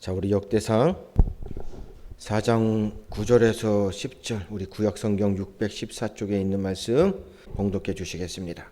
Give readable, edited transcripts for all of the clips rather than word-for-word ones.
자, 우리 역대상 4장 9절에서 10절, 우리 구약성경 614쪽에 있는 말씀 봉독해 주시겠습니다.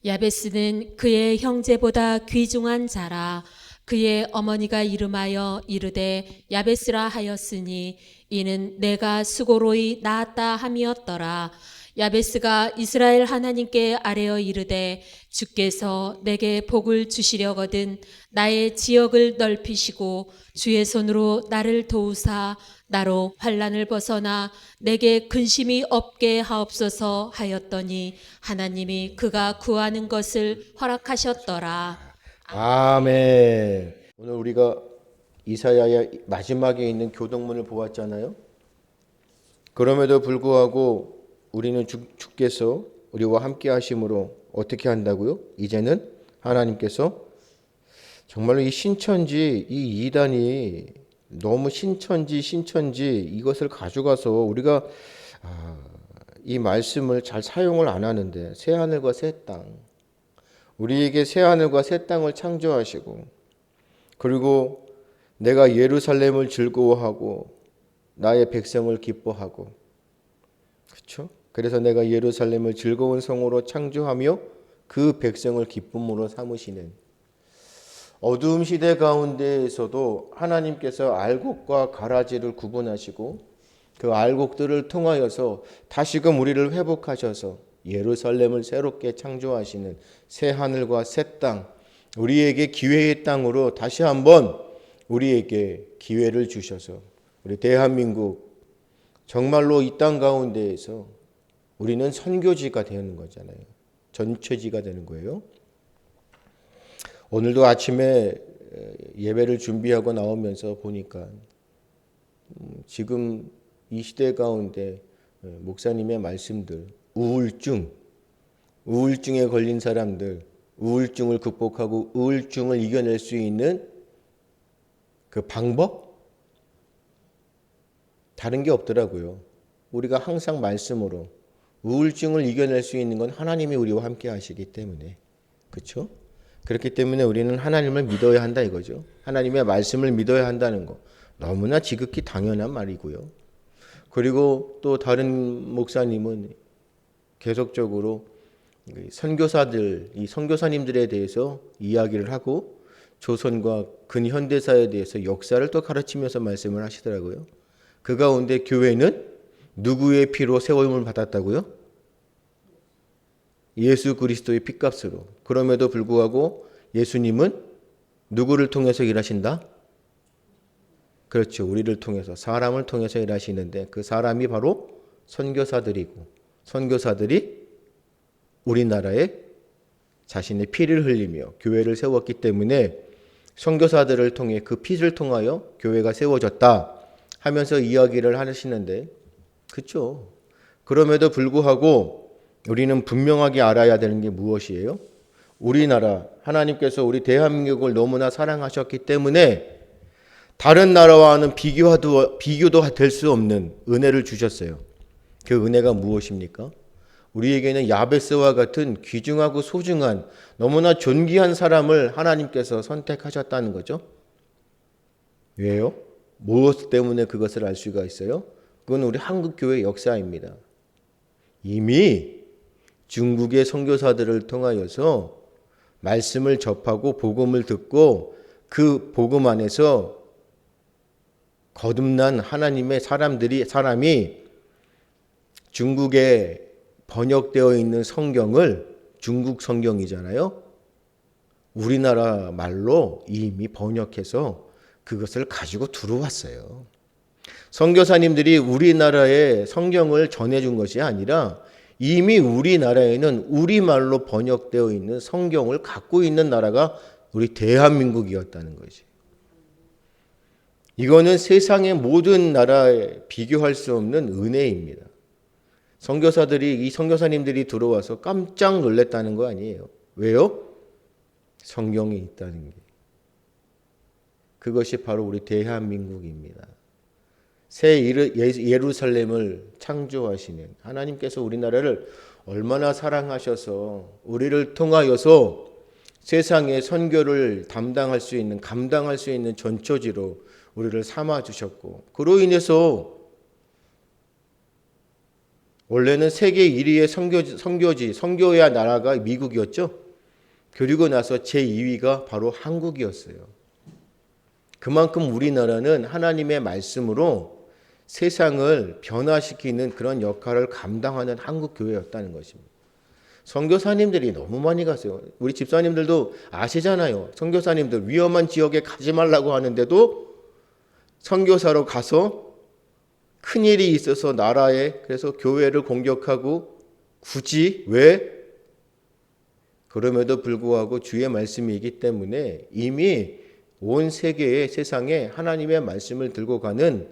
야베스는 그의 형제보다 귀중한 자라. 그의 어머니가 이름하여 이르되 야베스라 하였으니 이는 내가 수고로이 낳았다 함이었더라. 야베스가 이스라엘 하나님께 아뢰어 이르되 주께서 내게 복을 주시려거든 나의 지역을 넓히시고 주의 손으로 나를 도우사 나로 환난을 벗어나 내게 근심이 없게 하옵소서 하였더니 하나님이 그가 구하는 것을 허락하셨더라. 아멘. 오늘 우리가 이사야의 마지막에 있는 교동문을 보았잖아요. 그럼에도 불구하고 우리는 주께서 우리와 함께 하심으로 어떻게 한다고요? 이제는 하나님께서 정말로 이 신천지, 이 이단이 너무 신천지 이것을 가져가서 우리가 이 말씀을 잘 사용을 안 하는데, 새하늘과 새 땅, 우리에게 새하늘과 새 땅을 창조하시고, 그리고 내가 예루살렘을 즐거워하고 나의 백성을 기뻐하고, 그렇죠? 그래서 내가 예루살렘을 즐거운 성으로 창조하며 그 백성을 기쁨으로 삼으시는, 어두움 시대 가운데에서도 하나님께서 알곡과 가라지를 구분하시고 그 알곡들을 통하여서 다시금 우리를 회복하셔서 예루살렘을 새롭게 창조하시는 새 하늘과 새 땅, 우리에게 기회의 땅으로 다시 한번 우리에게 기회를 주셔서 우리 대한민국 정말로 이 땅 가운데에서 우리는 선교지가 되는 거잖아요. 전처지가 되는 거예요. 오늘도 아침에 예배를 준비하고 나오면서 보니까 지금 이 시대 가운데 목사님의 말씀들, 우울증에 걸린 사람들, 우울증을 극복하고 우울증을 이겨낼 수 있는 그 방법? 다른 게 없더라고요. 우리가 항상 말씀으로 우울증을 이겨낼 수 있는 건 하나님이 우리와 함께 하시기 때문에, 그렇죠? 그렇기 때문에 우리는 하나님을 믿어야 한다 이거죠. 하나님의 말씀을 믿어야 한다는 거 너무나 지극히 당연한 말이고요. 그리고 또 다른 목사님은 계속적으로 선교사들, 이 선교사님들에 대해서 이야기를 하고 조선과 근현대사에 대해서 역사를 또 가르치면서 말씀을 하시더라고요. 그 가운데 교회는 누구의 피로 세움을 받았다고요? 예수 그리스도의 핏값으로. 그럼에도 불구하고 예수님은 누구를 통해서 일하신다? 그렇죠. 우리를 통해서, 사람을 통해서 일하시는데 그 사람이 바로 선교사들이고, 선교사들이 우리나라에 자신의 피를 흘리며 교회를 세웠기 때문에 선교사들을 통해 그 피를 통하여 교회가 세워졌다 하면서 이야기를 하시는데, 그렇죠. 그럼에도 불구하고 우리는 분명하게 알아야 되는 게 무엇이에요? 우리나라, 하나님께서 우리 대한민국을 너무나 사랑하셨기 때문에 다른 나라와는 비교도 될 수 없는 은혜를 주셨어요. 그 은혜가 무엇입니까? 우리에게는 야베스와 같은 귀중하고 소중한, 너무나 존귀한 사람을 하나님께서 선택하셨다는 거죠. 왜요? 무엇 때문에 그것을 알 수가 있어요? 그건 우리 한국교회 역사입니다. 이미 중국의 선교사들을 통하여서 말씀을 접하고 복음을 듣고 그 복음 안에서 거듭난 하나님의 사람이 중국에 번역되어 있는 성경을, 중국 성경이잖아요. 우리나라 말로 이미 번역해서 그것을 가지고 들어왔어요. 선교사님들이 우리나라에 성경을 전해준 것이 아니라 이미 우리나라에는 우리말로 번역되어 있는 성경을 갖고 있는 나라가 우리 대한민국이었다는 거지. 이거는 세상의 모든 나라에 비교할 수 없는 은혜입니다. 이 선교사님들이 들어와서 깜짝 놀랐다는 거 아니에요. 왜요? 성경이 있다는 게. 그것이 바로 우리 대한민국입니다. 새 예루살렘을 창조하시는 하나님께서 우리나라를 얼마나 사랑하셔서 우리를 통하여서 세상의 선교를 감당할 수 있는 전처지로, 우리를 삼아 주셨고, 그로 인해서 원래는 세계 1위의 선교의 나라가 미국이었죠. 그리고 나서 제2위가 바로 한국이었어요. 그만큼 우리나라는 하나님의 말씀으로 세상을 변화시키는 그런 역할을 감당하는 한국 교회였다는 것입니다. 선교사님들이 너무 많이 갔어요. 우리 집사님들도 아시잖아요. 선교사님들 위험한 지역에 가지 말라고 하는데도 선교사로 가서 큰일이 있어서 나라에, 그래서 교회를 공격하고, 굳이 왜? 그럼에도 불구하고 주의 말씀이기 때문에 이미 온 세계의 세상에 하나님의 말씀을 들고 가는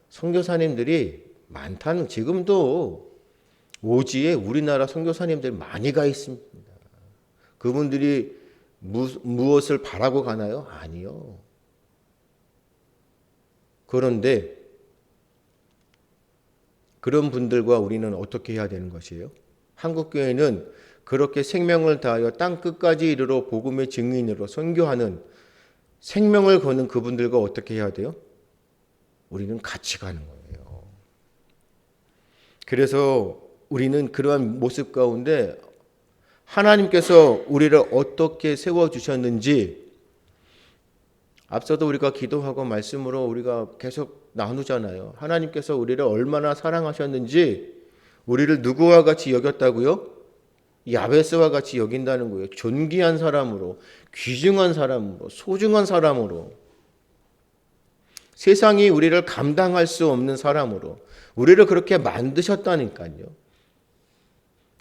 선교사님들이 많다는, 지금도 오지에 우리나라 선교사님들 많이 가 있습니다. 그분들이 무엇을 바라고 가나요? 아니요. 그런데 그런 분들과 우리는 어떻게 해야 되는 것이에요? 한국교회는 그렇게 생명을 다하여 땅 끝까지 이르러 복음의 증인으로 선교하는, 생명을 거는 그분들과 어떻게 해야 돼요? 우리는 같이 가는 거예요. 그래서 우리는 그러한 모습 가운데 하나님께서 우리를 어떻게 세워주셨는지, 앞서도 우리가 기도하고 말씀으로 우리가 계속 나누잖아요. 하나님께서 우리를 얼마나 사랑하셨는지, 우리를 누구와 같이 여겼다고요? 야베스와 같이 여긴다는 거예요. 존귀한 사람으로, 귀중한 사람으로, 소중한 사람으로, 세상이 우리를 감당할 수 없는 사람으로 우리를 그렇게 만드셨다니까요.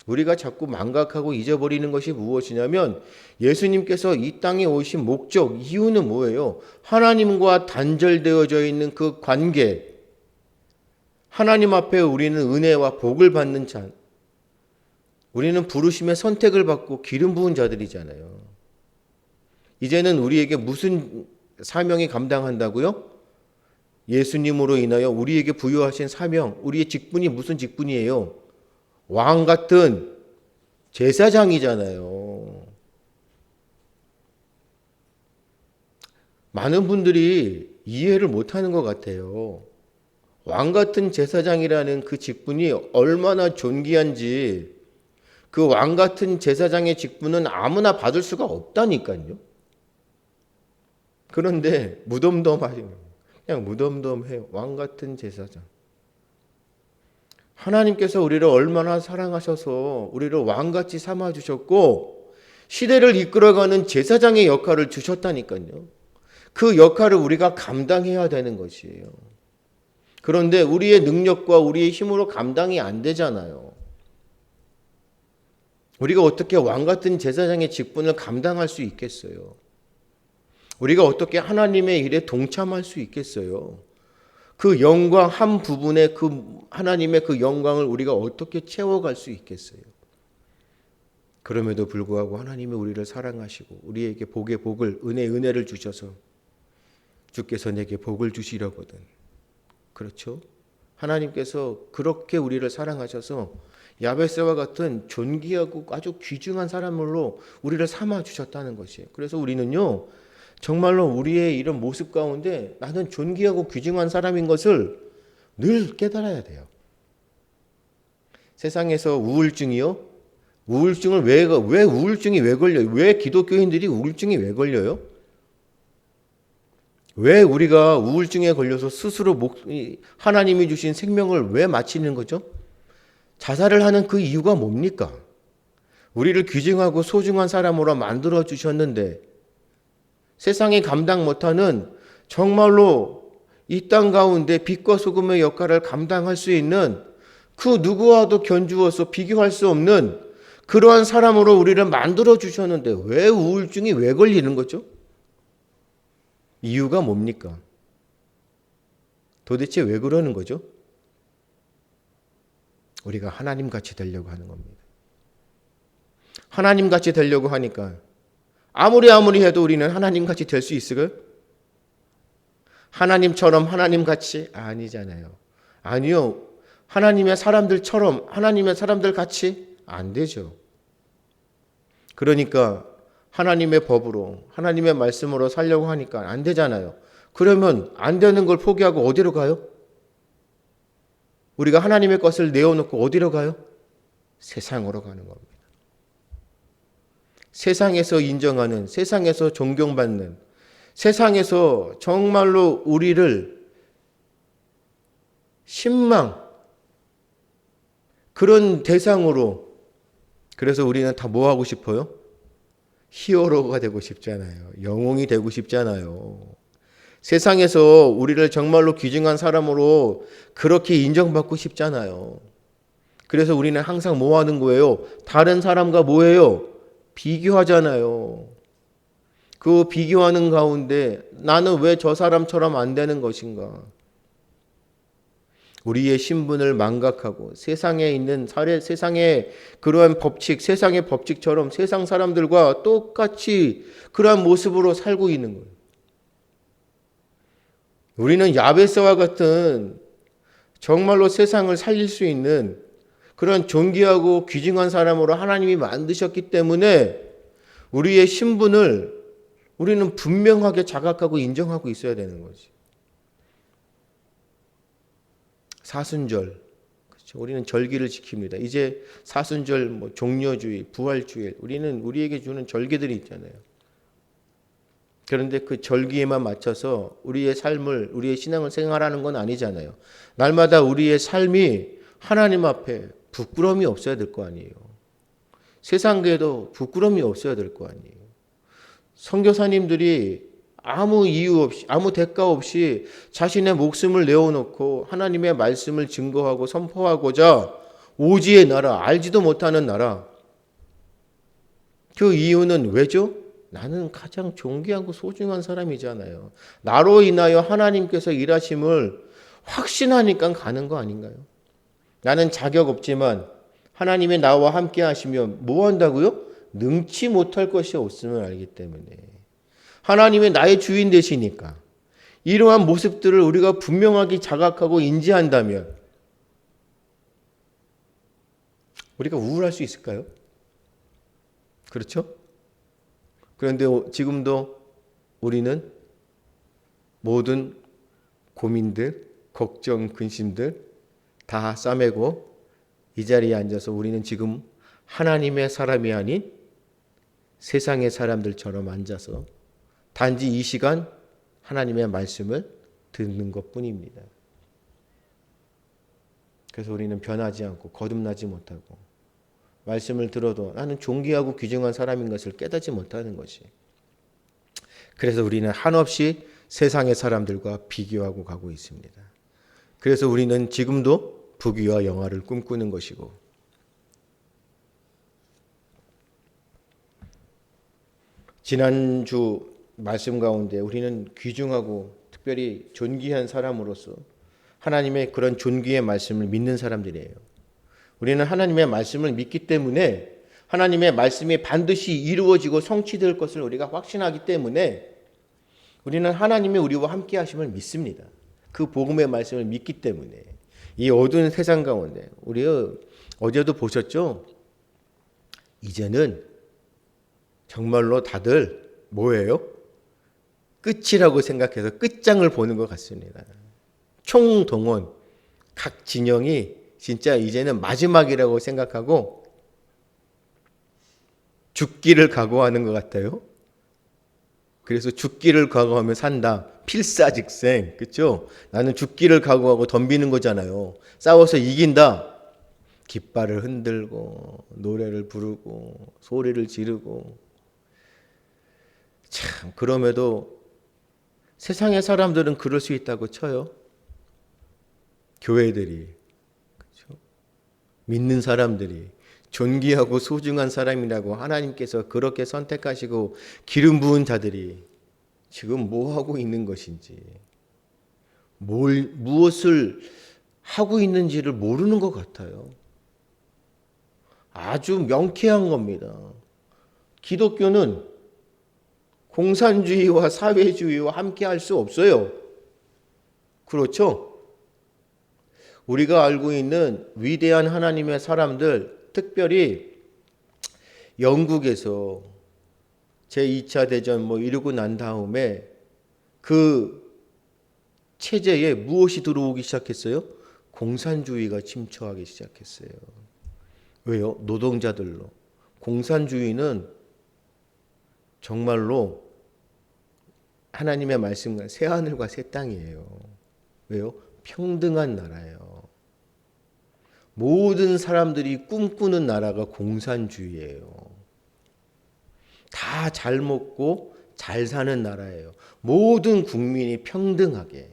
우리가 자꾸 망각하고 잊어버리는 것이 무엇이냐면, 예수님께서 이 땅에 오신 목적, 이유는 뭐예요? 하나님과 단절되어져 있는 그 관계, 하나님 앞에 우리는 은혜와 복을 받는 자, 우리는 부르심의 선택을 받고 기름 부은 자들이잖아요. 이제는 우리에게 무슨 사명이 감당한다고요? 예수님으로 인하여 우리에게 부여하신 사명, 우리의 직분이 무슨 직분이에요? 왕 같은 제사장이잖아요. 많은 분들이 이해를 못하는 것 같아요. 왕 같은 제사장이라는 그 직분이 얼마나 존귀한지, 그 왕 같은 제사장의 직분은 아무나 받을 수가 없다니까요. 그런데 무덤덤하신, 그냥 무덤덤해요. 왕 같은 제사장. 하나님께서 우리를 얼마나 사랑하셔서 우리를 왕같이 삼아주셨고, 시대를 이끌어가는 제사장의 역할을 주셨다니까요. 그 역할을 우리가 감당해야 되는 것이에요. 그런데 우리의 능력과 우리의 힘으로 감당이 안 되잖아요. 우리가 어떻게 왕같은 제사장의 직분을 감당할 수 있겠어요? 우리가 어떻게 하나님의 일에 동참할 수 있겠어요? 그 영광 한 부분에 그 하나님의 그 영광을 우리가 어떻게 채워갈 수 있겠어요? 그럼에도 불구하고 하나님이 우리를 사랑하시고 우리에게 복의 복을, 은혜를 주셔서 주께서 내게 복을 주시려거든. 그렇죠? 하나님께서 그렇게 우리를 사랑하셔서 야베스와 같은 존귀하고 아주 귀중한 사람으로 우리를 삼아 주셨다는 것이에요. 그래서 우리는요, 정말로 우리의 이런 모습 가운데 나는 존귀하고 귀중한 사람인 것을 늘 깨달아야 돼요. 세상에서 우울증이요? 우울증을 왜 우울증이 왜 걸려요? 왜 기독교인들이 우울증이 왜 걸려요? 왜 우리가 우울증에 걸려서 스스로 하나님이 주신 생명을 왜 마치는 거죠? 자살을 하는 그 이유가 뭡니까? 우리를 귀중하고 소중한 사람으로 만들어 주셨는데 세상이 감당 못하는, 정말로 이 땅 가운데 빛과 소금의 역할을 감당할 수 있는 그 누구와도 견주어서 비교할 수 없는 그러한 사람으로 우리를 만들어 주셨는데 왜 우울증이 왜 걸리는 거죠? 이유가 뭡니까? 도대체 왜 그러는 거죠? 우리가 하나님같이 되려고 하는 겁니다. 하나님같이 되려고 하니까 아무리 해도 우리는 하나님같이 될 수 있을까요? 하나님처럼 하나님같이? 아니잖아요. 아니요. 하나님의 사람들처럼, 하나님의 사람들 같이? 안 되죠. 그러니까 하나님의 법으로, 하나님의 말씀으로 살려고 하니까 안 되잖아요. 그러면 안 되는 걸 포기하고 어디로 가요? 우리가 하나님의 것을 내어놓고 어디로 가요? 세상으로 가는 겁니다. 세상에서 인정하는, 세상에서 존경받는, 세상에서 정말로 우리를 신망, 그런 대상으로. 그래서 우리는 다 뭐 하고 싶어요? 히어로가 되고 싶잖아요. 영웅이 되고 싶잖아요. 세상에서 우리를 정말로 귀중한 사람으로 그렇게 인정받고 싶잖아요. 그래서 우리는 항상 뭐 하는 거예요? 다른 사람과 뭐예요? 비교하잖아요. 그 비교하는 가운데 나는 왜 저 사람처럼 안 되는 것인가? 우리의 신분을 망각하고 세상에 있는 세상의 그러한 법칙, 세상의 법칙처럼 세상 사람들과 똑같이 그러한 모습으로 살고 있는 거예요. 우리는 야베스와 같은 정말로 세상을 살릴 수 있는 그런 존귀하고 귀중한 사람으로 하나님이 만드셨기 때문에 우리의 신분을 우리는 분명하게 자각하고 인정하고 있어야 되는 거지. 사순절, 그렇죠? 우리는 절기를 지킵니다. 이제 사순절, 종려주의, 부활주일, 우리는 우리에게 주는 절기들이 있잖아요. 그런데 그 절기에만 맞춰서 우리의 삶을, 우리의 신앙을 생활하는 건 아니잖아요. 날마다 우리의 삶이 하나님 앞에 부끄러움이 없어야 될 거 아니에요. 세상계에도 부끄러움이 없어야 될 거 아니에요. 선교사님들이 아무 이유 없이, 아무 대가 없이 자신의 목숨을 내어놓고 하나님의 말씀을 증거하고 선포하고자 오지의 나라, 알지도 못하는 나라. 그 이유는 왜죠? 나는 가장 존귀하고 소중한 사람이잖아요. 나로 인하여 하나님께서 일하심을 확신하니까 가는 거 아닌가요? 나는 자격 없지만 하나님이 나와 함께 하시면 뭐 한다고요? 능치 못할 것이 없음을 알기 때문에. 하나님이 나의 주인 되시니까. 이러한 모습들을 우리가 분명하게 자각하고 인지한다면 우리가 우울할 수 있을까요? 그렇죠? 그런데 지금도 우리는 모든 고민들, 걱정, 근심들 다 싸매고 이 자리에 앉아서 우리는 지금 하나님의 사람이 아닌 세상의 사람들처럼 앉아서 단지 이 시간 하나님의 말씀을 듣는 것뿐입니다. 그래서 우리는 변하지 않고 거듭나지 못하고 말씀을 들어도 나는 존귀하고 귀중한 사람인 것을 깨닫지 못하는 것이. 그래서 우리는 한없이 세상의 사람들과 비교하고 가고 있습니다. 그래서 우리는 지금도 부귀와 영화를 꿈꾸는 것이고 지난주 말씀 가운데 우리는 귀중하고 특별히 존귀한 사람으로서 하나님의 그런 존귀의 말씀을 믿는 사람들이에요. 우리는 하나님의 말씀을 믿기 때문에 하나님의 말씀이 반드시 이루어지고 성취될 것을 우리가 확신하기 때문에 우리는 하나님이 우리와 함께 하심을 믿습니다. 그 복음의 말씀을 믿기 때문에 이 어두운 세상 가운데 우리 어제도 보셨죠? 이제는 정말로 다들 뭐예요? 끝이라고 생각해서 끝장을 보는 것 같습니다. 총동원, 각 진영이 진짜 이제는 마지막이라고 생각하고 죽기를 각오하는 것 같아요. 그래서 죽기를 각오하며 산다. 필사직생, 그렇죠? 나는 죽기를 각오하고 덤비는 거잖아요. 싸워서 이긴다. 깃발을 흔들고 노래를 부르고 소리를 지르고 참 그럼에도 세상의 사람들은 그럴 수 있다고 쳐요. 교회들이, 그렇죠? 믿는 사람들이 존귀하고 소중한 사람이라고 하나님께서 그렇게 선택하시고 기름 부은 자들이 지금 뭐 하고 있는 것인지, 무엇을 하고 있는지를 모르는 것 같아요. 아주 명쾌한 겁니다. 기독교는 공산주의와 사회주의와 함께 할 수 없어요. 그렇죠? 우리가 알고 있는 위대한 하나님의 사람들, 특별히 영국에서 제2차 대전 이루고 난 다음에 그 체제에 무엇이 들어오기 시작했어요? 공산주의가 침투하기 시작했어요. 왜요? 노동자들로. 공산주의는 정말로 하나님의 말씀과 새 하늘과 새 땅이에요. 왜요? 평등한 나라예요. 모든 사람들이 꿈꾸는 나라가 공산주의예요. 다 잘 먹고 잘 사는 나라예요. 모든 국민이 평등하게.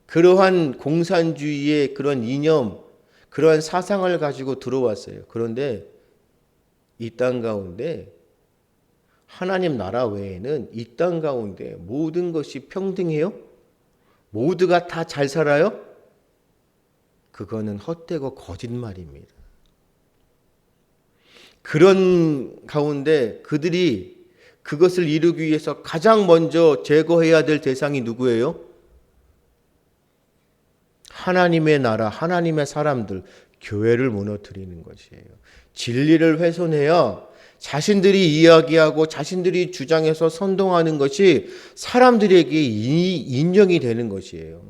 그러한 공산주의의 그런 이념, 그러한 사상을 가지고 들어왔어요. 그런데 이 땅 가운데 하나님 나라 외에는 이 땅 가운데 모든 것이 평등해요? 모두가 다 잘 살아요? 그거는 헛되고 거짓말입니다. 그런 가운데 그들이 그것을 이루기 위해서 가장 먼저 제거해야 될 대상이 누구예요? 하나님의 나라, 하나님의 사람들, 교회를 무너뜨리는 것이에요. 진리를 훼손해야 자신들이 이야기하고 자신들이 주장해서 선동하는 것이 사람들에게 인정이 되는 것이에요.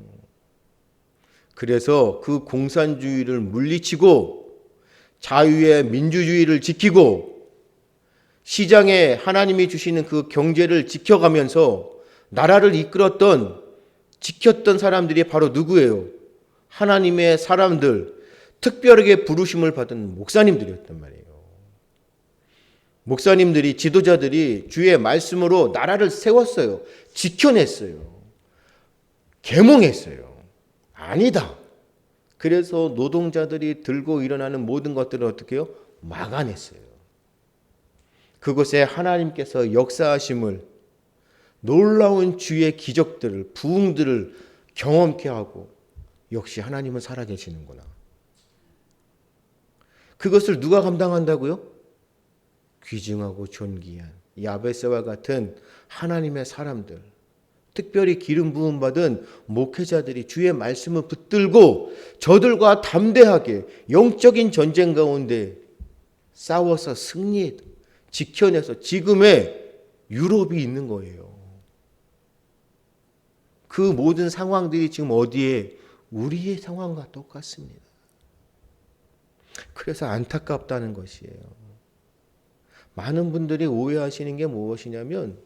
그래서 그 공산주의를 물리치고 자유의 민주주의를 지키고 시장에 하나님이 주시는 그 경제를 지켜가면서 나라를 지켰던 사람들이 바로 누구예요? 하나님의 사람들, 특별하게 부르심을 받은 목사님들이었단 말이에요. 목사님들이, 지도자들이 주의 말씀으로 나라를 세웠어요. 지켜냈어요. 계몽했어요. 아니다. 그래서 노동자들이 들고 일어나는 모든 것들을 어떻게 해요? 막아냈어요. 그곳에 하나님께서 역사하심을, 놀라운 주의 기적들을, 부흥들을 경험케 하고, 역시 하나님은 살아계시는구나. 그것을 누가 감당한다고요? 귀중하고 존귀한 야베스와 같은 하나님의 사람들, 특별히 기름 부음 받은 목회자들이 주의 말씀을 붙들고 저들과 담대하게 영적인 전쟁 가운데 싸워서 승리해 지켜내서 지금의 유럽이 있는 거예요. 그 모든 상황들이 지금 어디에? 우리의 상황과 똑같습니다. 그래서 안타깝다는 것이에요. 많은 분들이 오해하시는 게 무엇이냐면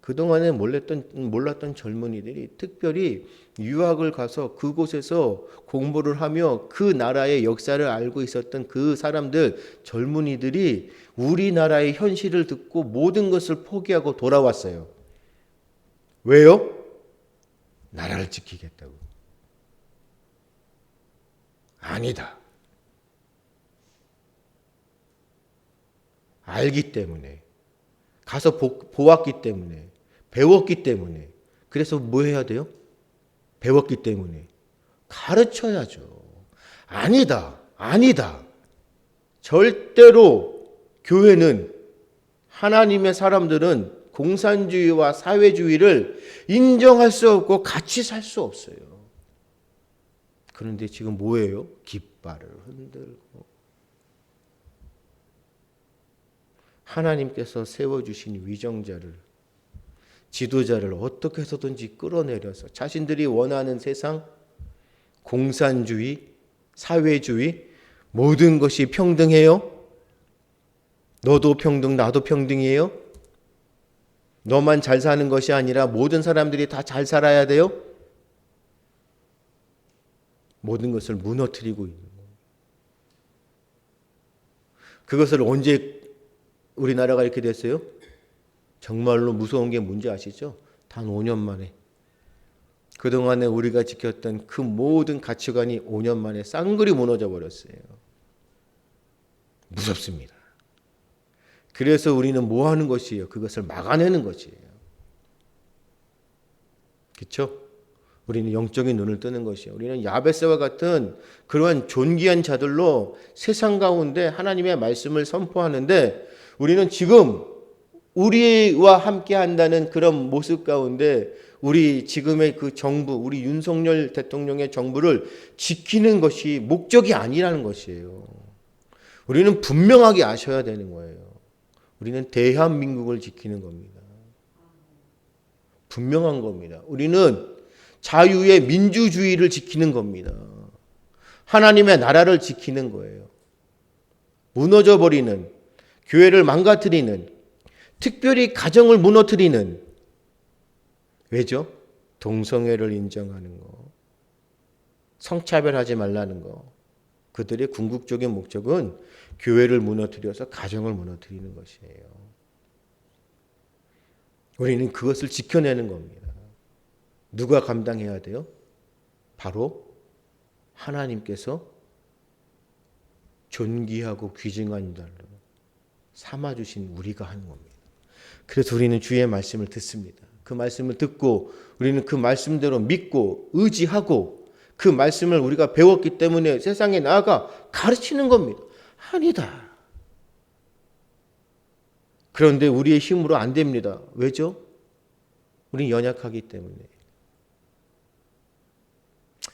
그동안에 몰랐던 젊은이들이 특별히 유학을 가서 그곳에서 공부를 하며 그 나라의 역사를 알고 있었던 그 사람들, 젊은이들이 우리나라의 현실을 듣고 모든 것을 포기하고 돌아왔어요. 왜요? 나라를 지키겠다고. 아니다. 알기 때문에, 가서 보았기 때문에, 배웠기 때문에. 그래서 뭐 해야 돼요? 배웠기 때문에 가르쳐야죠. 아니다. 아니다. 절대로 교회는, 하나님의 사람들은 공산주의와 사회주의를 인정할 수 없고 같이 살 수 없어요. 그런데 지금 뭐예요? 깃발을 흔들고 하나님께서 세워주신 위정자를, 지도자를 어떻게 해서든지 끌어내려서 자신들이 원하는 세상, 공산주의, 사회주의, 모든 것이 평등해요? 너도 평등, 나도 평등이에요? 너만 잘 사는 것이 아니라 모든 사람들이 다 잘 살아야 돼요? 모든 것을 무너뜨리고 있는 거예요. 그것을 언제 우리나라가 이렇게 됐어요? 정말로 무서운 게 뭔지 아시죠? 단 5년 만에. 그동안에 우리가 지켰던 그 모든 가치관이 5년 만에 쌍그리 무너져 버렸어요. 무섭습니다. 그래서 우리는 뭐 하는 것이에요? 그것을 막아내는 것이에요. 그렇죠? 우리는 영적인 눈을 뜨는 것이에요. 우리는 야베스와 같은 그러한 존귀한 자들로 세상 가운데 하나님의 말씀을 선포하는데, 우리는 지금 우리와 함께 한다는 그런 모습 가운데 우리 지금의 그 정부, 우리 윤석열 대통령의 정부를 지키는 것이 목적이 아니라는 것이에요. 우리는 분명하게 아셔야 되는 거예요. 우리는 대한민국을 지키는 겁니다. 분명한 겁니다. 우리는 자유의 민주주의를 지키는 겁니다. 하나님의 나라를 지키는 거예요. 무너져 버리는, 교회를 망가뜨리는, 특별히 가정을 무너뜨리는, 왜죠? 동성애를 인정하는 거, 성차별하지 말라는 거. 그들의 궁극적인 목적은 교회를 무너뜨려서 가정을 무너뜨리는 것이에요. 우리는 그것을 지켜내는 겁니다. 누가 감당해야 돼요? 바로 하나님께서 존귀하고 귀중한 자로 삼아주신 우리가 하는 겁니다. 그래서 우리는 주의 말씀을 듣습니다. 그 말씀을 듣고 우리는 그 말씀대로 믿고 의지하고 그 말씀을 우리가 배웠기 때문에 세상에 나아가 가르치는 겁니다. 아니다. 그런데 우리의 힘으로 안 됩니다. 왜죠? 우리는 연약하기 때문에.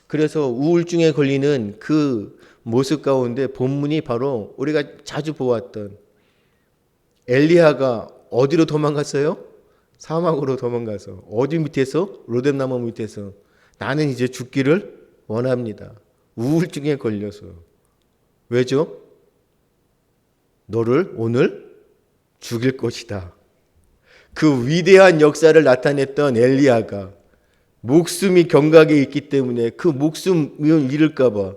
그래서 우울증에 걸리는 그 모습 가운데 본문이 바로 우리가 자주 보았던 엘리야가 어디로 도망갔어요? 사막으로 도망가서 어디 밑에서? 로뎀나무 밑에서 나는 이제 죽기를 원합니다. 우울증에 걸려서. 왜죠? 너를 오늘 죽일 것이다. 그 위대한 역사를 나타냈던 엘리야가 목숨이 경각에 있기 때문에 그 목숨을 잃을까 봐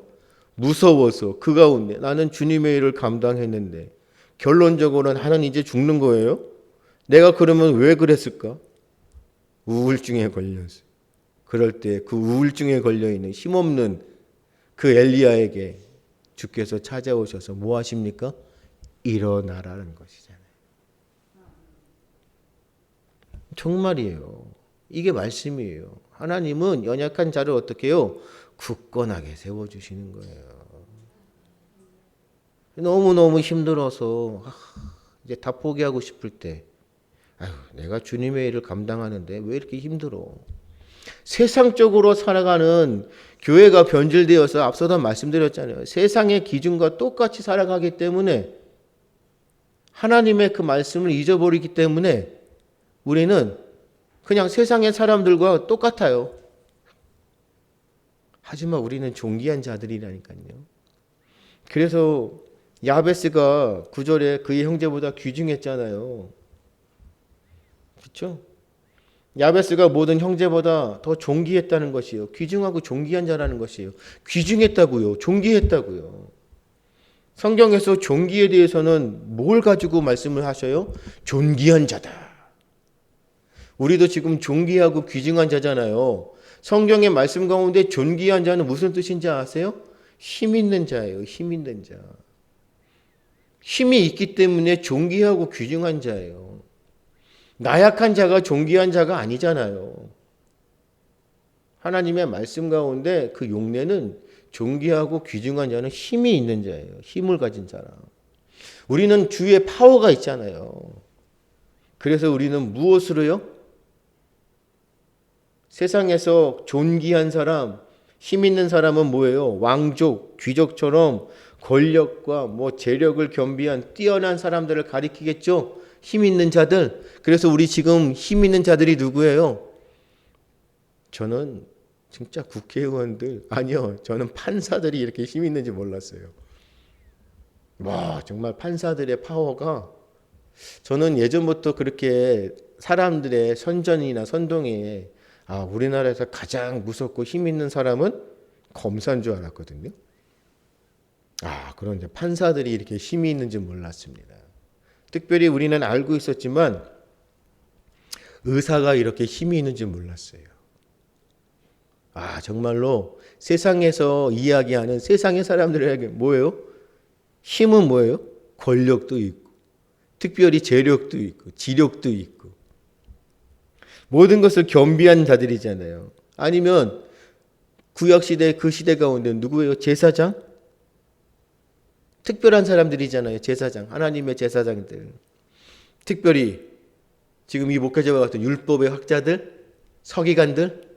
무서워서 그 가운데 나는 주님의 일을 감당했는데 결론적으로는 나는 이제 죽는 거예요. 내가 그러면 왜 그랬을까? 우울증에 걸렸어요. 그럴 때 그 우울증에 걸려있는 힘없는 그 엘리야에게 주께서 찾아오셔서 뭐 하십니까? 일어나라는 것이잖아요. 정말이에요. 이게 말씀이에요. 하나님은 연약한 자를 어떻게 해요? 굳건하게 세워주시는 거예요. 너무너무 힘들어서 이제 다 포기하고 싶을 때 내가 주님의 일을 감당하는데 왜 이렇게 힘들어? 세상적으로 살아가는 교회가 변질되어서 앞서도 말씀드렸잖아요. 세상의 기준과 똑같이 살아가기 때문에 하나님의 그 말씀을 잊어버리기 때문에 우리는 그냥 세상의 사람들과 똑같아요. 하지만 우리는 존귀한 자들이라니까요. 그래서 야베스가 9절에 그의 형제보다 귀중했잖아요. 그렇죠? 야베스가 모든 형제보다 더 존귀했다는 것이에요. 귀중하고 존귀한 자라는 것이에요. 귀중했다고요. 존귀했다고요. 성경에서 존귀에 대해서는 뭘 가지고 말씀을 하셔요? 존귀한 자다. 우리도 지금 존귀하고 귀중한 자잖아요. 성경의 말씀 가운데 존귀한 자는 무슨 뜻인지 아세요? 힘 있는 자예요. 힘 있는 자. 힘이 있기 때문에 존귀하고 귀중한 자예요. 나약한 자가 존귀한 자가 아니잖아요. 하나님의 말씀 가운데 그 용례는 존귀하고 귀중한 자는 힘이 있는 자예요. 힘을 가진 자라. 우리는 주의 파워가 있잖아요. 그래서 우리는 무엇으로요? 세상에서 존귀한 사람, 힘 있는 사람은 뭐예요? 왕족, 귀족처럼 권력과 재력을 겸비한 뛰어난 사람들을 가리키겠죠? 힘 있는 자들. 그래서 우리 지금 힘 있는 자들이 누구예요? 저는 진짜 국회의원들, 아니요, 저는 판사들이 이렇게 힘 있는지 몰랐어요. 와, 정말 판사들의 파워가, 저는 예전부터 그렇게 사람들의 선전이나 선동에 우리나라에서 가장 무섭고 힘 있는 사람은 검사인 줄 알았거든요. 그런데 판사들이 이렇게 힘이 있는지 몰랐습니다. 특별히 우리는 알고 있었지만 의사가 이렇게 힘이 있는지 몰랐어요. 정말로 세상에서 이야기하는 세상의 사람들에게 뭐예요? 힘은 뭐예요? 권력도 있고, 특별히 재력도 있고, 지력도 있고, 모든 것을 겸비한 자들이잖아요. 아니면 구약시대 그 시대 가운데 누구예요? 제사장? 특별한 사람들이잖아요. 제사장. 하나님의 제사장들. 특별히 지금 이 목회자와 같은 율법의 학자들, 서기관들.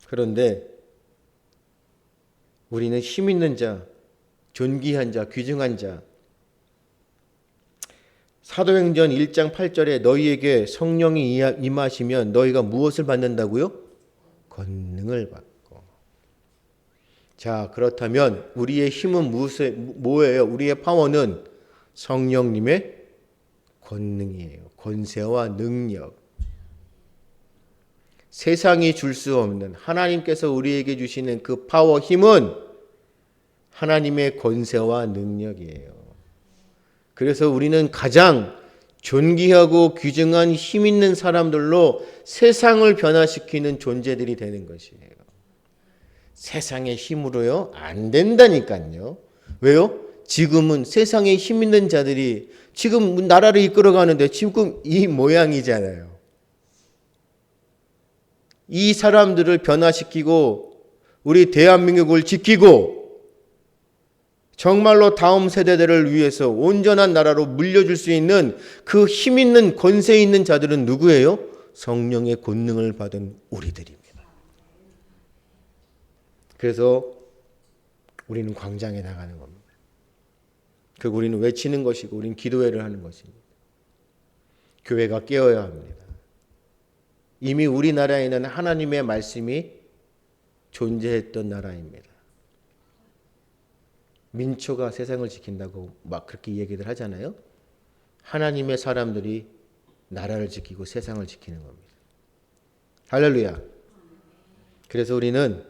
그런데 우리는 힘 있는 자, 존귀한 자, 귀중한 자. 사도행전 1장 8절에 너희에게 성령이 임하시면 너희가 무엇을 받는다고요? 권능을 받고. 자, 그렇다면 우리의 힘은 뭐예요? 우리의 파워는 성령님의 권능이에요. 권세와 능력. 세상이 줄 수 없는 하나님께서 우리에게 주시는 그 파워, 힘은 하나님의 권세와 능력이에요. 그래서 우리는 가장 존귀하고 귀중한 힘 있는 사람들로 세상을 변화시키는 존재들이 되는 것이에요. 세상의 힘으로요? 안 된다니까요. 왜요? 지금은 세상에 힘 있는 자들이 지금 나라를 이끌어가는데 지금 이 모양이잖아요. 이 사람들을 변화시키고 우리 대한민국을 지키고 정말로 다음 세대들을 위해서 온전한 나라로 물려줄 수 있는 그 힘 있는 권세 있는 자들은 누구예요? 성령의 권능을 받은 우리들입니다. 그래서 우리는 광장에 나가는 겁니다. 그리고 우리는 외치는 것이고 우리는 기도회를 하는 것입니다. 교회가 깨어야 합니다. 이미 우리나라에는 하나님의 말씀이 존재했던 나라입니다. 민초가 세상을 지킨다고 막 그렇게 얘기들 하잖아요. 하나님의 사람들이 나라를 지키고 세상을 지키는 겁니다. 할렐루야. 그래서 우리는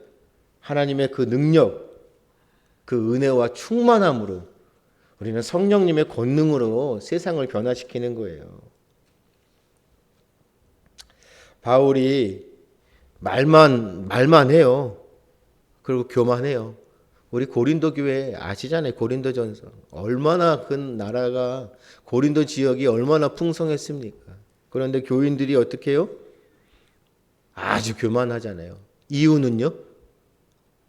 하나님의 그 능력, 그 은혜와 충만함으로 우리는 성령님의 권능으로 세상을 변화시키는 거예요. 바울이 말만 해요. 그리고 교만해요. 우리 고린도 교회 아시잖아요. 고린도전서. 얼마나 그 나라가 고린도 지역이 얼마나 풍성했습니까? 그런데 교인들이 어떻게 해요? 아주 교만하잖아요. 이유는요?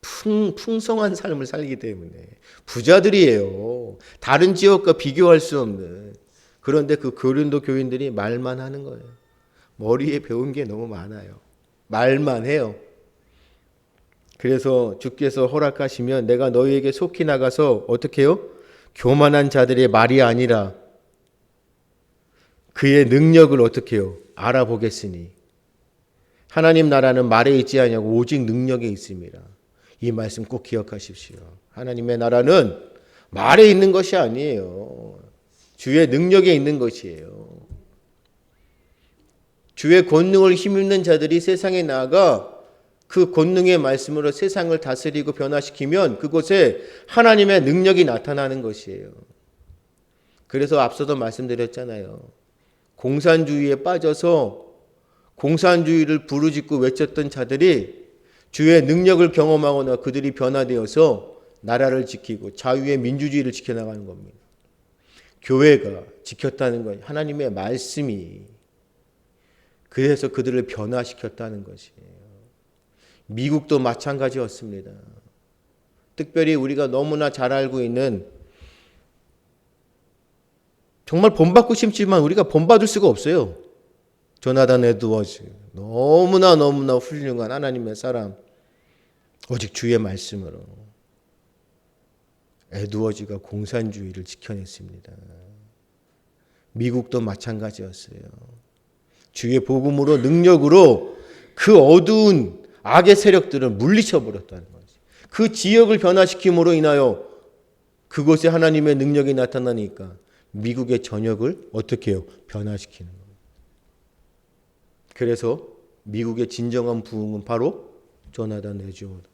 풍성한 삶을 살기 때문에. 부자들이에요. 다른 지역과 비교할 수 없는. 그런데 그 고린도 교인들이 말만 하는 거예요. 머리에 배운 게 너무 많아요. 말만 해요. 그래서 주께서 허락하시면 내가 너희에게 속히 나가서 어떻게 해요? 교만한 자들의 말이 아니라 그의 능력을 어떻게 해요? 알아보겠으니 하나님 나라는 말에 있지 아니하고 오직 능력에 있습니다. 이 말씀 꼭 기억하십시오. 하나님의 나라는 말에 있는 것이 아니에요. 주의 능력에 있는 것이에요. 주의 권능을 힘입는 자들이 세상에 나아가 그 권능의 말씀으로 세상을 다스리고 변화시키면 그곳에 하나님의 능력이 나타나는 것이에요. 그래서 앞서도 말씀드렸잖아요. 공산주의에 빠져서 공산주의를 부르짖고 외쳤던 자들이 주의 능력을 경험하거나 그들이 변화되어서 나라를 지키고 자유의 민주주의를 지켜나가는 겁니다. 교회가 지켰다는 건 하나님의 말씀이 그래서 그들을 변화시켰다는 것이에요. 미국도 마찬가지였습니다. 특별히 우리가 너무나 잘 알고 있는 정말 본받고 싶지만 우리가 본받을 수가 없어요. 조나단 에드워즈 너무나 훌륭한 하나님의 사람 오직 주의 말씀으로 에드워즈가 공산주의를 지켜냈습니다. 미국도 마찬가지였어요. 주의 복음으로 능력으로 그 어두운 악의 세력들을 물리쳐 버렸다는 거죠. 그 지역을 변화시킴으로 인하여 그곳에 하나님의 능력이 나타나니까 미국의 전역을 어떻게 해요? 변화시키는 겁니다. 그래서 미국의 진정한 부흥은 바로 조나단 에드워즈.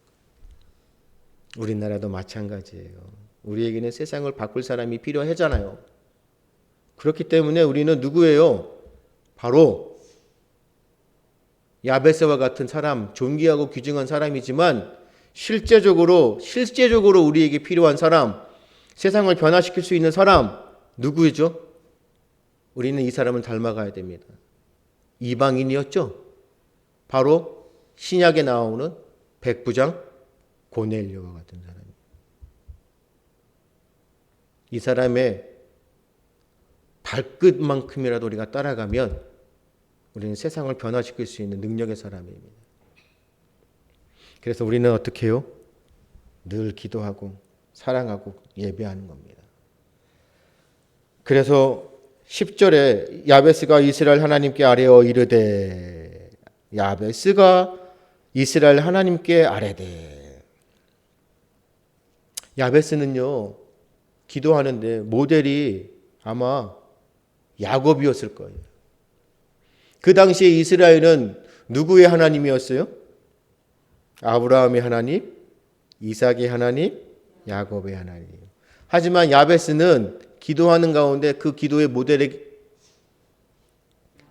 우리나라도 마찬가지예요. 우리에게는 세상을 바꿀 사람이 필요하잖아요. 그렇기 때문에 우리는 누구예요? 바로 야베스와 같은 사람, 존귀하고 귀중한 사람이지만 실제적으로 우리에게 필요한 사람, 세상을 변화시킬 수 있는 사람 누구이죠? 우리는 이 사람을 닮아가야 됩니다. 이방인이었죠? 바로 신약에 나오는 백부장 고넬료와 같은 사람. 이 사람의 발끝만큼이라도 우리가 따라가면 우리는 세상을 변화시킬 수 있는 능력의 사람입니다. 그래서 우리는 어떻게 해요? 늘 기도하고 사랑하고 예배하는 겁니다. 그래서 10절에 야베스가 이스라엘 하나님께 아뢰어 이르되, 야베스가 이스라엘 하나님께 아뢰되. 야베스는요, 기도하는데 모델이 아마 야곱이었을 거예요. 그 당시에 이스라엘은 누구의 하나님이었어요? 아브라함의 하나님, 이삭의 하나님, 야곱의 하나님. 하지만 야베스는 기도하는 가운데 그 기도의 모델에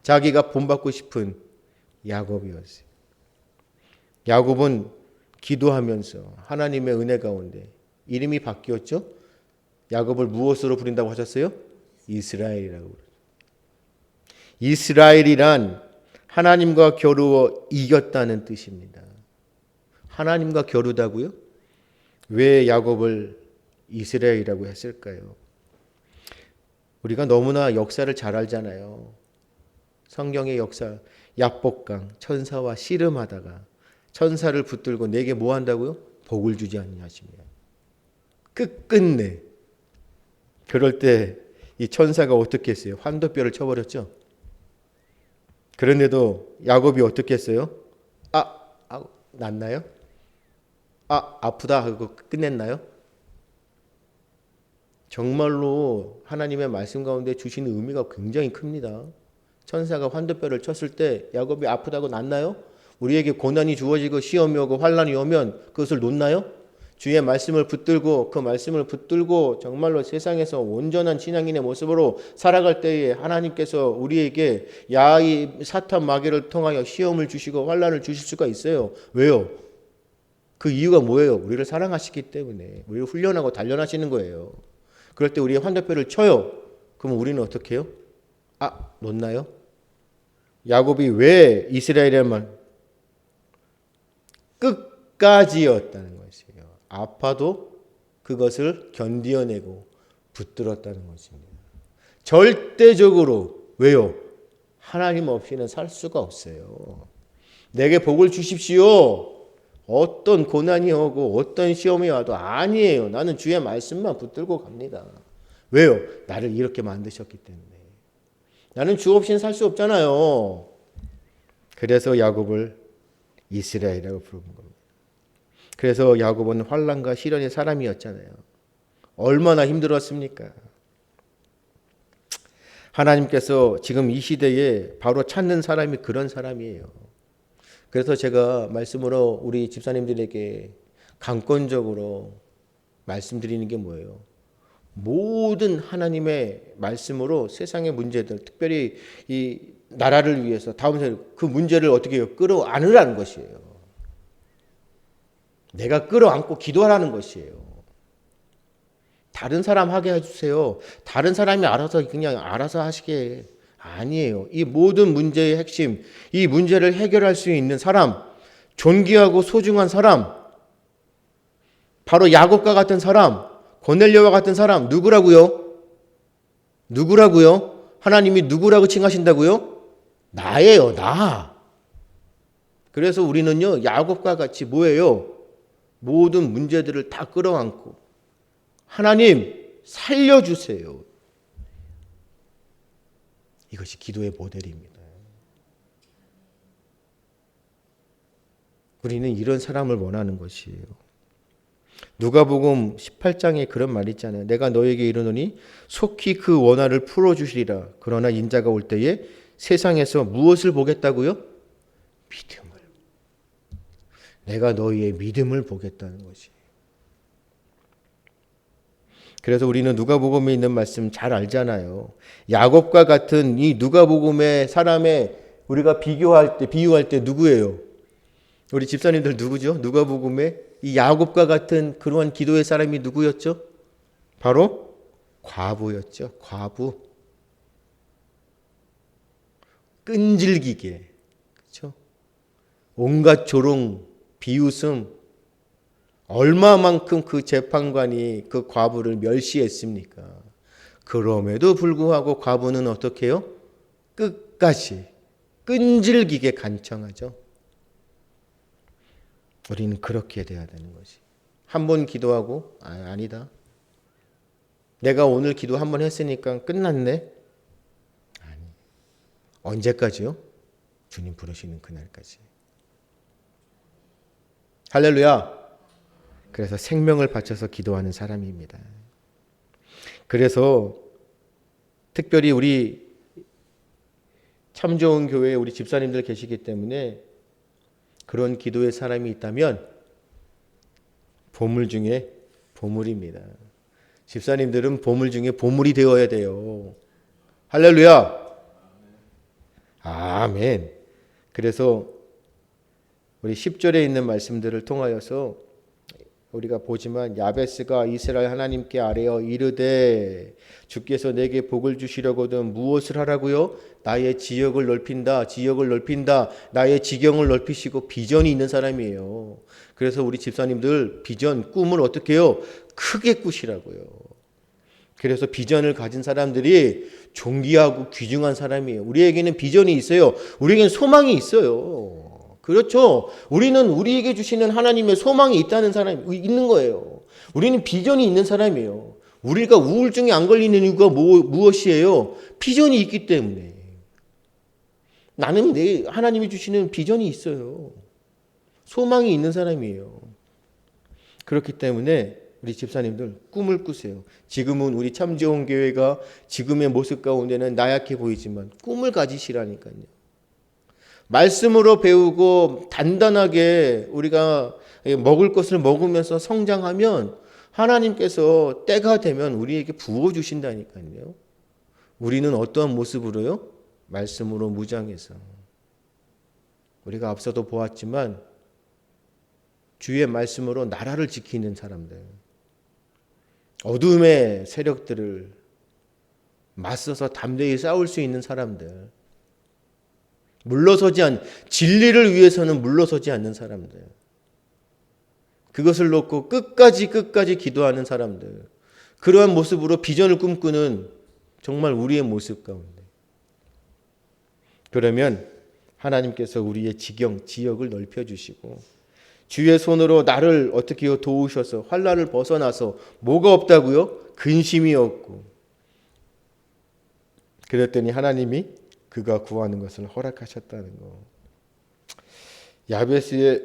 자기가 본받고 싶은 야곱이었어요. 야곱은 기도하면서 하나님의 은혜 가운데 이름이 바뀌었죠? 야곱을 무엇으로 부른다고 하셨어요? 이스라엘이라고. 이스라엘이란 하나님과 겨루어 이겼다는 뜻입니다. 하나님과 겨루다고요? 왜 야곱을 이스라엘이라고 했을까요? 우리가 너무나 역사를 잘 알잖아요. 성경의 역사, 야복강 천사와 씨름하다가 천사를 붙들고 내게 뭐 한다고요? 복을 주지 않냐시며 끝끝내. 그럴 때 이 천사가 어떻게 했어요? 환도뼈를 쳐버렸죠. 그런데도 야곱이 어떻게 했어요? 낫나요? 아프다 하고 끝냈나요? 정말로 하나님의 말씀 가운데 주시는 의미가 굉장히 큽니다. 천사가 환도뼈를 쳤을 때 야곱이 아프다고 낫나요? 우리에게 고난이 주어지고 시험이 오고 환란이 오면 그것을 놓나요? 주의 말씀을 붙들고 그 말씀을 붙들고 정말로 세상에서 온전한 신앙인의 모습으로 살아갈 때에 하나님께서 우리에게 이 사탄 마귀를 통하여 시험을 주시고 환란을 주실 수가 있어요. 왜요? 그 이유가 뭐예요? 우리를 사랑하시기 때문에 우리를 훈련하고 단련하시는 거예요. 그럴 때 우리의 환도뼈를 쳐요. 그러면 우리는 어떻게 해요? 놓나요? 야곱이 왜 이스라엘에만 끝까지였다는 것이에요. 아파도 그것을 견디어내고 붙들었다는 것입니다. 절대적으로. 왜요? 하나님 없이는 살 수가 없어요. 내게 복을 주십시오. 어떤 고난이 오고 어떤 시험이 와도 아니에요. 나는 주의 말씀만 붙들고 갑니다. 왜요? 나를 이렇게 만드셨기 때문에. 나는 주 없이는 살 수 없잖아요. 그래서 야곱을 이스라엘이라고 부르는 겁니다. 그래서 야곱은 환난과 시련의 사람이었잖아요. 얼마나 힘들었습니까? 하나님께서 지금 이 시대에 바로 찾는 사람이 그런 사람이에요. 그래서 제가 말씀으로 우리 집사님들에게 강권적으로 말씀드리는 게 뭐예요? 모든 하나님의 말씀으로 세상의 문제들, 특별히 이 나라를 위해서 다음 세대 그 문제를 어떻게 해요? 끌어안으라는 것이에요. 내가 끌어안고 기도하라는 것이에요. 다른 사람 하게 해주세요. 다른 사람이 그냥 알아서 하시게. 아니에요. 이 모든 문제의 핵심, 이 문제를 해결할 수 있는 사람, 존귀하고 소중한 사람, 바로 야곱과 같은 사람, 고넬료와 같은 사람, 누구라고요? 하나님이 누구라고 칭하신다고요? 나예요, 나. 그래서 우리는요, 야곱과 같이 뭐예요? 모든 문제들을 다 끌어안고 하나님 살려주세요. 이것이 기도의 모델입니다. 우리는 이런 사람을 원하는 것이에요. 누가복음 18장에 그런 말이 있잖아요. 내가 너에게 이르노니 속히 그 원한을 풀어주시리라. 그러나 인자가 올 때에 세상에서 무엇을 보겠다고요? 믿음을. 내가 너희의 믿음을 보겠다는 것이. 그래서 우리는 누가복음에 있는 말씀 잘 알잖아요. 야곱과 같은 이 누가복음의 사람의 우리가 비유할 때 누구예요? 우리 집사님들 누구죠? 누가복음에 이 야곱과 같은 그러한 기도의 사람이 누구였죠? 바로 과부였죠. 과부. 끈질기게, 그렇죠? 온갖 조롱, 비웃음, 얼마만큼 그 재판관이 그 과부를 멸시했습니까? 그럼에도 불구하고 과부는 어떻게 해요? 끝까지 끈질기게 간청하죠. 우리는 그렇게 돼야 되는 것이. 한 번 기도하고 아니다. 내가 오늘 기도 한 번 했으니까 끝났네. 언제까지요? 주님 부르시는 그날까지. 할렐루야. 그래서 생명을 바쳐서 기도하는 사람입니다. 그래서 특별히 우리 참 좋은 교회에 우리 집사님들 계시기 때문에 그런 기도의 사람이 있다면 보물 중에 보물입니다. 집사님들은 보물 중에 보물이 되어야 돼요. 할렐루야. 아멘. 그래서 우리 10절에 있는 말씀들을 통하여서 우리가 보지만 야베스가 이스라엘 하나님께 아뢰어 이르되 주께서 내게 복을 주시려거든 무엇을 하라고요? 나의 지역을 넓힌다. 나의 지경을 넓히시고 비전이 있는 사람이에요. 그래서 우리 집사님들 비전, 꿈을 어떻게 해요? 크게 꾸시라고요. 그래서 비전을 가진 사람들이 존귀하고 귀중한 사람이에요. 우리에게는 비전이 있어요. 우리에게는 소망이 있어요. 그렇죠. 우리는 우리에게 주시는 하나님의 소망이 있다는 사람이 있는 거예요. 우리는 비전이 있는 사람이에요. 우리가 우울증에 안 걸리는 이유가 무엇이에요? 비전이 있기 때문에. 나는 하나님이 주시는 비전이 있어요. 소망이 있는 사람이에요. 그렇기 때문에 우리 집사님들 꿈을 꾸세요. 지금은 우리 참 좋은 교회가 지금의 모습 가운데는 나약해 보이지만 꿈을 가지시라니까요. 말씀으로 배우고 단단하게 우리가 먹을 것을 먹으면서 성장하면 하나님께서 때가 되면 우리에게 부어주신다니까요. 우리는 어떠한 모습으로요? 말씀으로 무장해서. 우리가 앞서도 보았지만 주의 말씀으로 나라를 지키는 사람들, 어둠의 세력들을 맞서서 담대히 싸울 수 있는 사람들, 진리를 위해서는 물러서지 않는 사람들, 그것을 놓고 끝까지 기도하는 사람들, 그러한 모습으로 비전을 꿈꾸는 정말 우리의 모습 가운데. 그러면 하나님께서 우리의 지역을 넓혀주시고 주의 손으로 나를 어떻게 도우셔서 환난을 벗어나서 뭐가 없다고요? 근심이 없고. 그랬더니 하나님이 그가 구하는 것을 허락하셨다는 거. 야베스의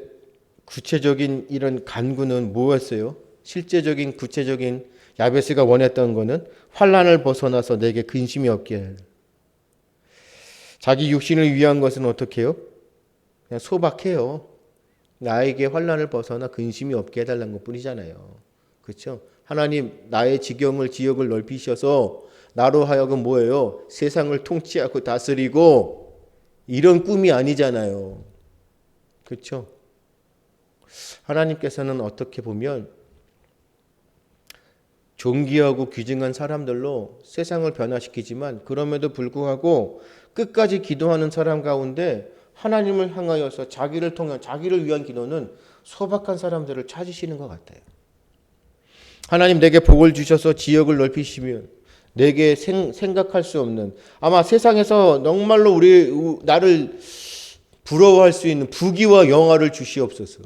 구체적인 이런 간구는 무엇이었어요? 실제적인 구체적인 야베스가 원했던 것은 환난을 벗어나서 내게 근심이 없게 해. 자기 육신을 위한 것은 어떻게 해요? 그냥 소박해요. 나에게 환난을 벗어나 근심이 없게 해달라는 것뿐이잖아요. 그렇죠? 하나님 나의 지역을 넓히셔서 나로 하여금 뭐예요? 세상을 통치하고 다스리고 이런 꿈이 아니잖아요. 그렇죠? 하나님께서는 어떻게 보면 존귀하고 귀중한 사람들로 세상을 변화시키지만 그럼에도 불구하고 끝까지 기도하는 사람 가운데 하나님을 향하여서 자기를 위한 기도는 소박한 사람들을 찾으시는 것 같아요. 하나님 내게 복을 주셔서 지역을 넓히시면 내게 생각할 수 없는, 아마 세상에서 정말로 나를 부러워할 수 있는 부귀와 영화를 주시옵소서.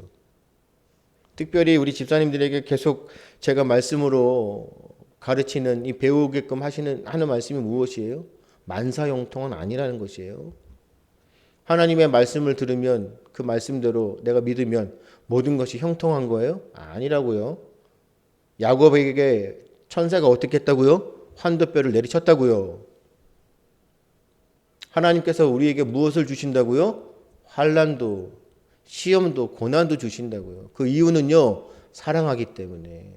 특별히 우리 집사님들에게 계속 제가 말씀으로 가르치는 이 배우게끔 하는 말씀이 무엇이에요? 만사형통은 아니라는 것이에요. 하나님의 말씀을 들으면 그 말씀대로 내가 믿으면 모든 것이 형통한 거예요? 아니라고요. 야곱에게 천사가 어떻게 했다고요? 환도뼈를 내리쳤다고요. 하나님께서 우리에게 무엇을 주신다고요? 환난도, 시험도, 고난도 주신다고요. 그 이유는요, 사랑하기 때문에.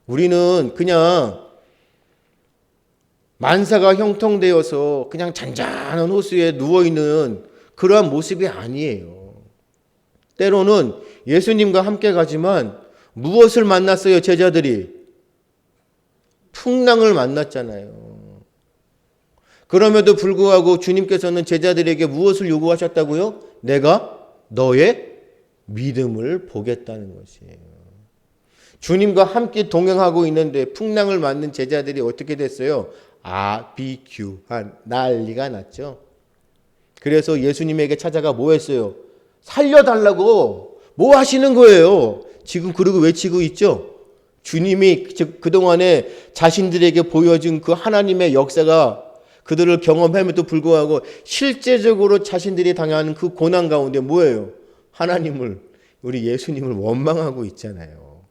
우리는 그냥 만사가 형통되어서 그냥 잔잔한 호수에 누워있는 그러한 모습이 아니에요. 때로는 예수님과 함께 가지만 무엇을 만났어요, 제자들이? 풍랑을 만났잖아요. 그럼에도 불구하고 주님께서는 제자들에게 무엇을 요구하셨다고요? 내가 너의 믿음을 보겠다는 것이에요. 주님과 함께 동행하고 있는데 풍랑을 맞는 제자들이 어떻게 됐어요? 비규한 난리가 났죠. 그래서 예수님에게 찾아가 뭐 했어요? 살려달라고 뭐 하시는 거예요? 지금 그러고 외치고 있죠. 주님이 그동안에 자신들에게 보여준 그 하나님의 역사가, 그들을 경험함에도 불구하고 실제적으로 자신들이 당하는 그 고난 가운데 뭐예요? 하나님을, 우리 예수님을 원망하고 있잖아요.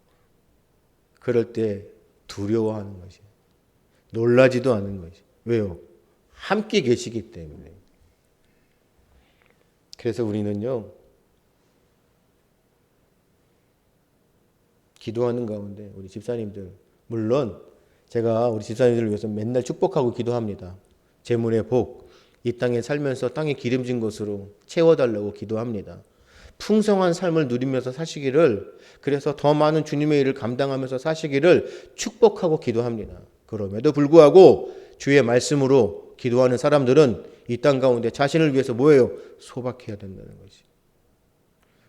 그럴 때 두려워하는 것이, 놀라지도 않는 것이. 왜요? 함께 계시기 때문에. 그래서 우리는요, 기도하는 가운데 우리 집사님들, 물론 제가 우리 집사님들을 위해서 맨날 축복하고 기도합니다. 재물의 복, 이 땅에 살면서 땅에 기름진 것으로 채워달라고 기도합니다. 풍성한 삶을 누리면서 사시기를, 그래서 더 많은 주님의 일을 감당하면서 사시기를 축복하고 기도합니다. 그럼에도 불구하고 주의 말씀으로 기도하는 사람들은 이 땅 가운데 자신을 위해서 뭐예요? 소박해야 된다는 것이.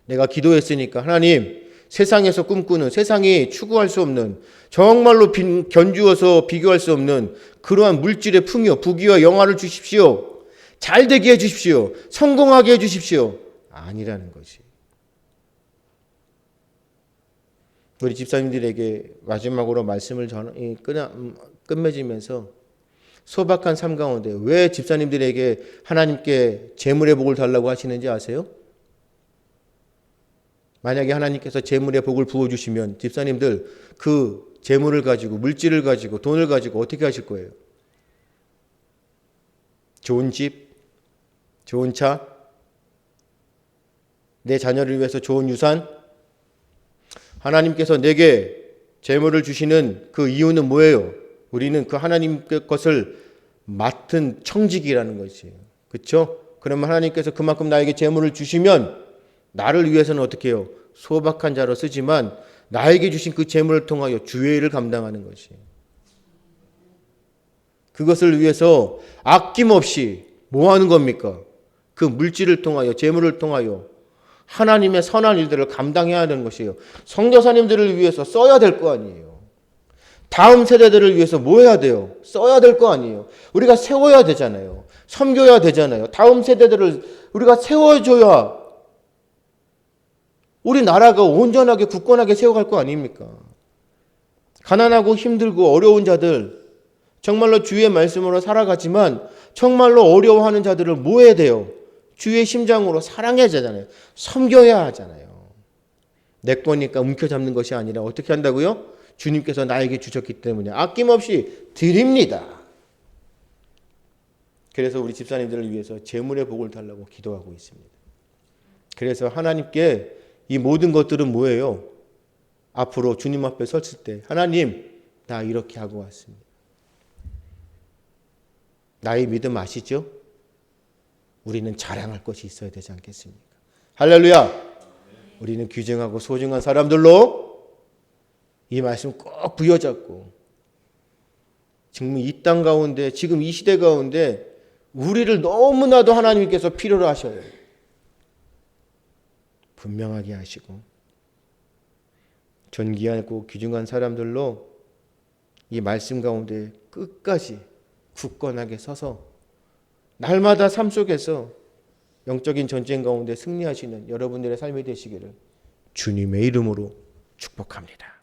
내가 기도했으니까 하나님, 세상에서 꿈꾸는, 세상이 추구할 수 없는, 정말로 견주어서 비교할 수 없는 그러한 물질의 풍요, 부귀와 영화를 주십시오. 잘 되게 해 주십시오. 성공하게 해 주십시오. 아니라는 것이. 우리 집사님들에게 마지막으로 말씀을 끝맺으면서 소박한 삶 가운데 왜 집사님들에게 하나님께 재물의 복을 달라고 하시는지 아세요? 만약에 하나님께서 재물의 복을 부어주시면 집사님들 그 재물을 가지고, 물질을 가지고, 돈을 가지고 어떻게 하실 거예요? 좋은 집, 좋은 차, 내 자녀를 위해서 좋은 유산. 하나님께서 내게 재물을 주시는 그 이유는 뭐예요? 우리는 그 하나님의 것을 맡은 청직이라는 것이에요. 그렇죠? 그러면 하나님께서 그만큼 나에게 재물을 주시면 나를 위해서는 어떻게 해요? 소박한 자로 쓰지만 나에게 주신 그 재물을 통하여 주의 일을 감당하는 것이에요. 그것을 위해서 아낌없이 뭐 하는 겁니까? 그 물질을 통하여, 재물을 통하여 하나님의 선한 일들을 감당해야 되는 것이에요. 선교사님들을 위해서 써야 될 거 아니에요. 다음 세대들을 위해서 뭐 해야 돼요? 써야 될 거 아니에요. 우리가 세워야 되잖아요. 섬겨야 되잖아요. 다음 세대들을 우리가 세워줘야 우리 나라가 온전하게 굳건하게 세워갈 거 아닙니까? 가난하고 힘들고 어려운 자들, 정말로 주의 말씀으로 살아가지만 정말로 어려워하는 자들을 뭐 해야 돼요? 주의 심장으로 사랑해야 하잖아요. 섬겨야 하잖아요. 내 거니까 움켜잡는 것이 아니라 어떻게 한다고요? 주님께서 나에게 주셨기 때문에 아낌없이 드립니다. 그래서 우리 집사님들을 위해서 재물의 복을 달라고 기도하고 있습니다. 그래서 하나님께 이 모든 것들은 뭐예요? 앞으로 주님 앞에 섰을 때 하나님, 나 이렇게 하고 왔습니다. 나의 믿음 아시죠? 우리는 자랑할 것이 있어야 되지 않겠습니까? 할렐루야! 우리는 귀중하고 소중한 사람들로 이 말씀 꼭 부여잡고 지금 이 땅 가운데, 지금 이 시대 가운데 우리를 너무나도 하나님께서 필요로 하셔요. 분명하게 하시고 존귀하고 귀중한 사람들로 이 말씀 가운데 끝까지 굳건하게 서서 날마다 삶 속에서 영적인 전쟁 가운데 승리하시는 여러분들의 삶이 되시기를 주님의 이름으로 축복합니다.